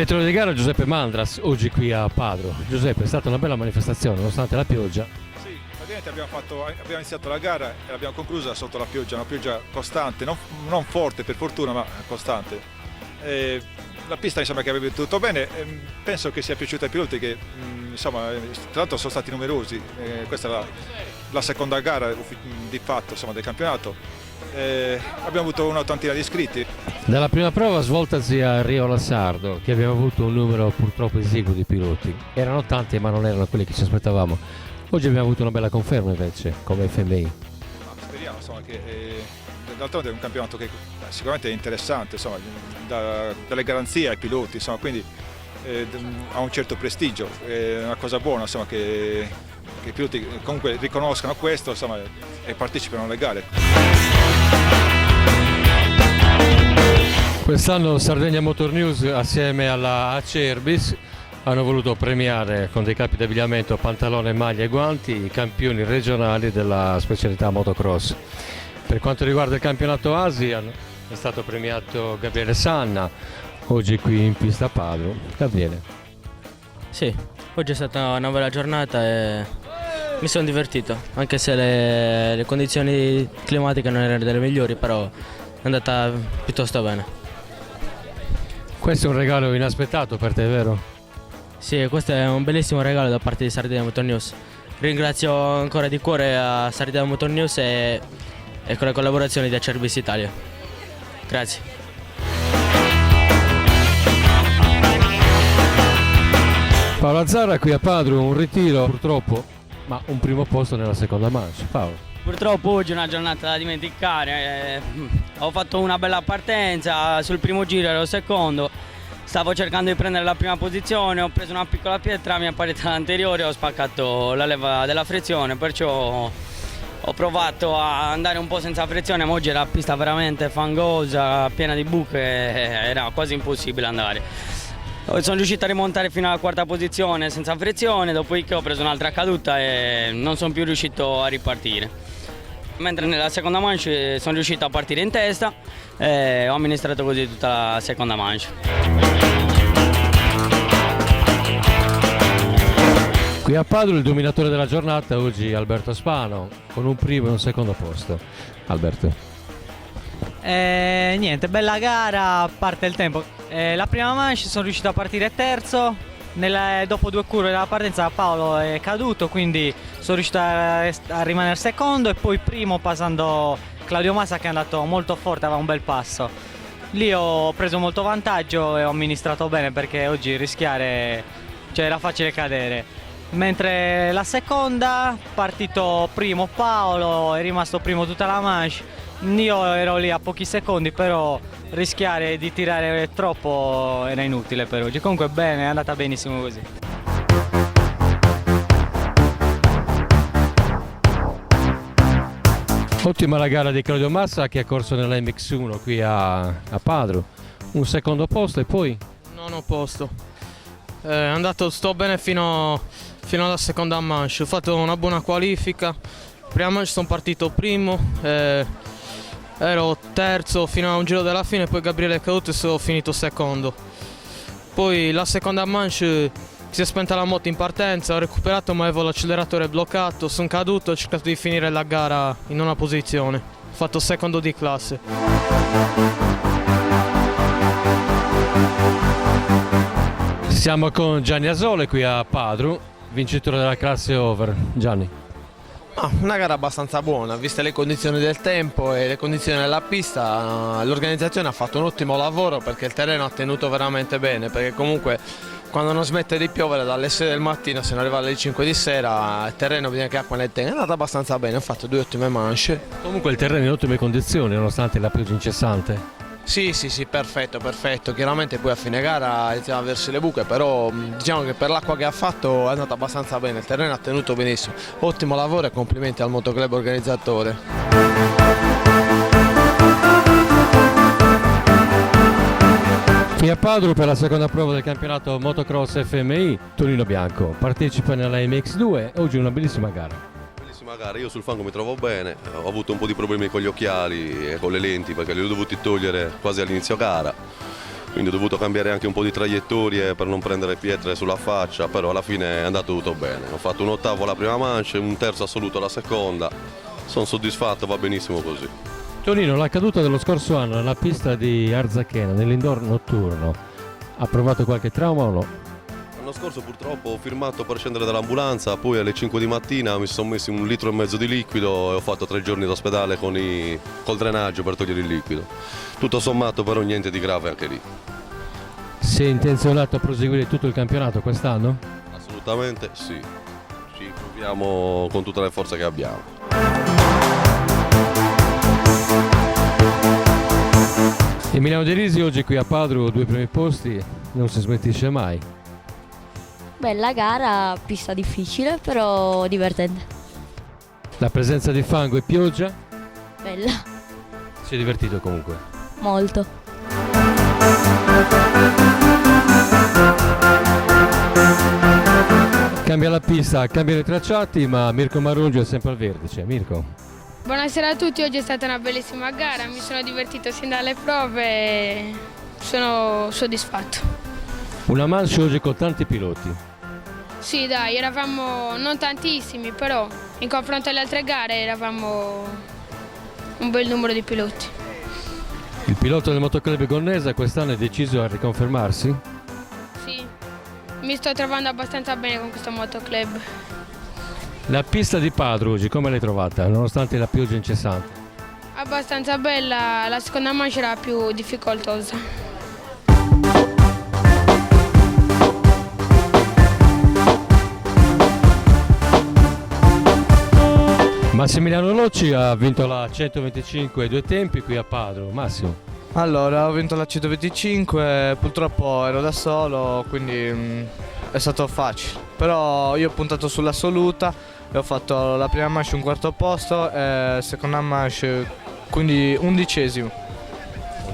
Direttore di gara Giuseppe Mandras, oggi qui a Padro. Giuseppe, è stata una bella manifestazione nonostante la pioggia. Sì, praticamente abbiamo iniziato la gara e l'abbiamo conclusa sotto la pioggia, una pioggia costante, non forte per fortuna ma costante. La pista mi sembra che abbia tutto bene, penso che sia piaciuta ai piloti che insomma, tra l'altro sono stati numerosi, questa è la seconda gara di fatto insomma, del campionato. Abbiamo avuto un'ottantina di iscritti. Dalla prima prova svoltasi a Rio Lassardo, che abbiamo avuto un numero purtroppo esiguo di piloti. Erano tanti ma non erano quelli che ci aspettavamo. Oggi abbiamo avuto una bella conferma invece come FMI. Speriamo insomma, che d'altronde è un campionato che sicuramente è interessante, insomma, dalle garanzie ai piloti, insomma, quindi ha un certo prestigio, è una cosa buona insomma, che i piloti comunque riconoscano questo insomma, e partecipano alle gare. Quest'anno Sardegna Motor News assieme alla Acerbis hanno voluto premiare con dei capi d'abbigliamento, pantalone, maglia e guanti i campioni regionali della specialità motocross. Per quanto riguarda il campionato Asia è stato premiato Gabriele Sanna, oggi qui in pista a Padro. Gabriele. Sì, oggi è stata una bella giornata e mi sono divertito, anche se le condizioni climatiche non erano delle migliori, però è andata piuttosto bene. Questo è un regalo inaspettato per te, vero? Sì, questo è un bellissimo regalo da parte di Sardegna Motor News. Ringrazio ancora di cuore a Sardegna Motor News e con le collaborazioni di Acerbis Italia. Grazie. Paolo Azzarra qui a Padro, un ritiro purtroppo, ma un primo posto nella seconda manche. Paolo. Purtroppo oggi è una giornata da dimenticare, ho fatto una bella partenza, sul primo giro ero secondo, stavo cercando di prendere la prima posizione, ho preso una piccola pietra, mi è apparita l'anteriore, ho spaccato la leva della frizione, perciò ho provato a andare un po' senza frizione, ma oggi la pista veramente fangosa, piena di buche, era quasi impossibile andare. Sono riuscito a rimontare fino alla quarta posizione senza frizione, dopodiché ho preso un'altra caduta e non sono più riuscito a ripartire. Mentre nella seconda manche sono riuscito a partire in testa e ho amministrato così tutta la seconda manche. Qui a Padro il dominatore della giornata oggi Alberto Spano, con un primo e un secondo posto. Alberto. Niente, bella gara, parte il tempo. La prima manche sono riuscito a partire terzo, dopo due curve della partenza Paolo è caduto, quindi sono riuscito a rimanere secondo e poi primo passando Claudio Massa che è andato molto forte, aveva un bel passo. Lì ho preso molto vantaggio e ho amministrato bene perché oggi rischiare, cioè era facile cadere. Mentre la seconda, partito primo Paolo, è rimasto primo tutta la manche. Io ero lì a pochi secondi, però rischiare di tirare troppo era inutile per oggi. Comunque bene, è andata benissimo così. Ottima la gara di Claudio Massa che ha corso nella MX1 qui a Padro. Un secondo posto e poi? Nono posto. È andato, sto bene fino alla seconda manche. Ho fatto una buona qualifica. Prima manche sono partito primo. Ero terzo fino a un giro della fine, poi Gabriele è caduto e sono finito secondo. Poi la seconda manche si è spenta la moto in partenza, ho recuperato ma avevo l'acceleratore bloccato, sono caduto e ho cercato di finire la gara in una posizione. Ho fatto secondo di classe. Siamo con Gianni Asole qui a Padru, vincitore della classe over. Gianni. Una gara abbastanza buona, viste le condizioni del tempo e le condizioni della pista. L'organizzazione ha fatto un ottimo lavoro perché il terreno ha tenuto veramente bene, perché comunque quando non smette di piovere dalle 6 del mattino se non arriva alle 5 di sera il terreno bisogna che acqua nel tenga. È andata abbastanza bene, ho fatto due ottime manche. Comunque il terreno è in ottime condizioni nonostante la pioggia incessante. Sì, perfetto. Chiaramente poi a fine gara iniziamo a versi le buche, però diciamo che per l'acqua che ha fatto è andata abbastanza bene, il terreno ha tenuto benissimo. Ottimo lavoro e complimenti al motoclub organizzatore. Qui a Padru per la seconda prova del campionato Motocross FMI, Tonino Bianco partecipa nella MX2, oggi una bellissima gara. Gara. Io sul fango mi trovo bene, ho avuto un po' di problemi con gli occhiali e con le lenti perché li ho dovuti togliere quasi all'inizio gara, quindi ho dovuto cambiare anche un po' di traiettorie per non prendere pietre sulla faccia, però alla fine è andato tutto bene. Ho fatto un ottavo alla prima mancia, un terzo assoluto alla seconda, sono soddisfatto, va benissimo così. Tonino, la caduta dello scorso anno nella pista di Arzachena, nell'indoor notturno, ha provato qualche trauma o no? L'anno scorso purtroppo ho firmato per scendere dall'ambulanza, poi alle 5 di mattina mi sono messi 1,5 litri di liquido e ho fatto 3 giorni d'ospedale col drenaggio per togliere il liquido. Tutto sommato però niente di grave anche lì. Sei intenzionato a proseguire tutto il campionato quest'anno? Assolutamente sì, ci proviamo con tutte le forze che abbiamo. Emiliano De Risi oggi qui a Padru, 2 primi posti, non si smettisce mai. Bella gara, pista difficile, però divertente. La presenza di fango e pioggia, Bella, si è divertito comunque. molto. Cambia la pista, cambiano i tracciati, ma Mirko Marungio è sempre al vertice. Mirko, Buonasera a tutti, oggi è stata una bellissima gara, mi sono divertito sin dalle prove e sono soddisfatto. una manche oggi con tanti piloti. Sì dai, eravamo non tantissimi, però in confronto alle altre gare eravamo un bel numero di piloti. Il pilota del motoclub Gonnesa quest'anno è deciso a riconfermarsi? Sì, mi sto trovando abbastanza bene con questo motoclub. La pista di Padru oggi come l'hai trovata, nonostante la pioggia incessante? Abbastanza bella, la seconda manche era più difficoltosa. Massimiliano Locci ha vinto la 125 2 tempi qui a Padru. Massimo, Allora, ho vinto la 125, purtroppo ero da solo, quindi è stato facile. Però io ho puntato sull'assoluta e ho fatto la prima manche un quarto posto e la seconda manche quindi 11°.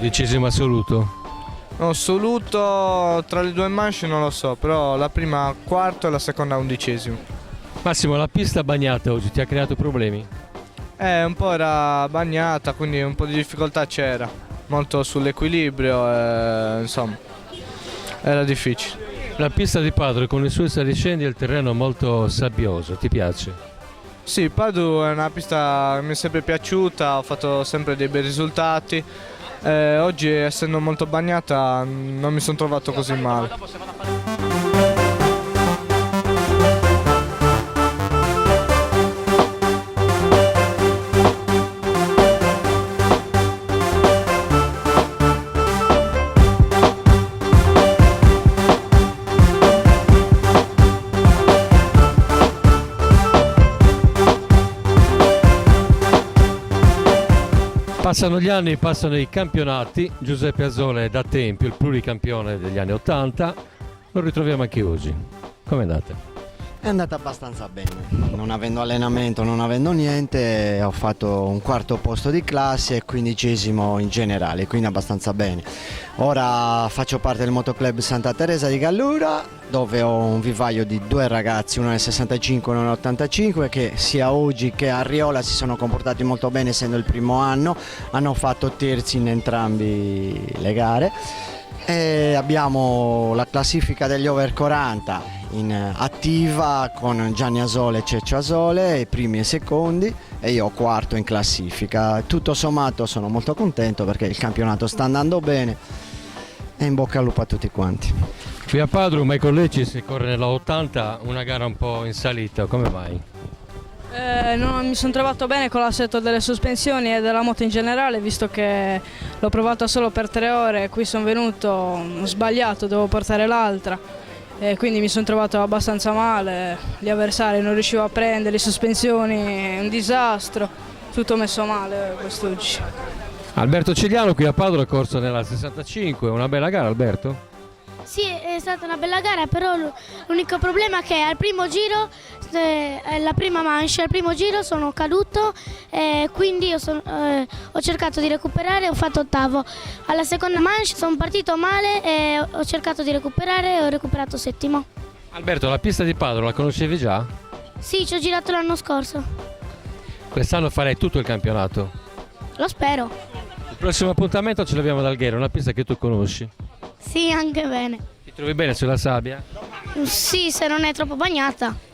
11° assoluto. No, assoluto tra le 2 manche non lo so, però la prima quarto e la seconda 11°. Massimo, la pista bagnata oggi ti ha creato problemi? Un po' era bagnata, quindi un po' di difficoltà c'era. Molto sull'equilibrio, insomma, era difficile. La pista di Padru con i suoi saliscendi e il terreno molto sabbioso, ti piace? Sì, Padù è una pista che mi è sempre piaciuta, ho fatto sempre dei bei risultati. Oggi, essendo molto bagnata, non mi sono trovato così male. Passano gli anni, passano i campionati. Giuseppe Azola è da tempo il pluricampione degli anni 80. Lo ritroviamo anche oggi. Com'è andata? È andata abbastanza bene, non avendo allenamento, non avendo niente, ho fatto un quarto posto di classe e 15° in generale, quindi abbastanza bene. Ora faccio parte del motoclub Santa Teresa di Gallura, dove ho un vivaio di 2 ragazzi, uno nel 65 e uno nell'85, che sia oggi che a Riola si sono comportati molto bene essendo il primo anno, hanno fatto terzi in entrambi le gare. E abbiamo la classifica degli over 40 in attiva con Gianni Asole e Ceccio Asole, i primi e secondi, e io quarto in classifica. Tutto sommato sono molto contento perché il campionato sta andando bene e in bocca al lupo a tutti quanti. Qui a Padru Michael Lecci si corre nella 80, una gara un po' in salita, come mai? No, mi sono trovato bene con l'assetto delle sospensioni e della moto in generale, visto che l'ho provata solo per 3 ore, qui sono venuto, ho sbagliato, dovevo portare l'altra e quindi mi sono trovato abbastanza male, gli avversari non riuscivo a prendere, le sospensioni, un disastro, tutto messo male quest'oggi. Alberto Cigliano qui a Padru ha corso nella 65, una bella gara Alberto? Sì, è stata una bella gara, però l'unico problema è che al primo giro, la prima manche, al primo giro sono caduto e quindi ho cercato di recuperare e ho fatto ottavo. Alla seconda manche sono partito male e ho cercato di recuperare e ho recuperato settimo. Alberto, la pista di Padru la conoscevi già? Sì, ci ho girato l'anno scorso. Quest'anno farei tutto il campionato. Lo spero. Il prossimo appuntamento ce l'abbiamo ad Alghero, una pista che tu conosci. Sì, anche bene. Ti trovi bene sulla sabbia? Sì, se non è troppo bagnata.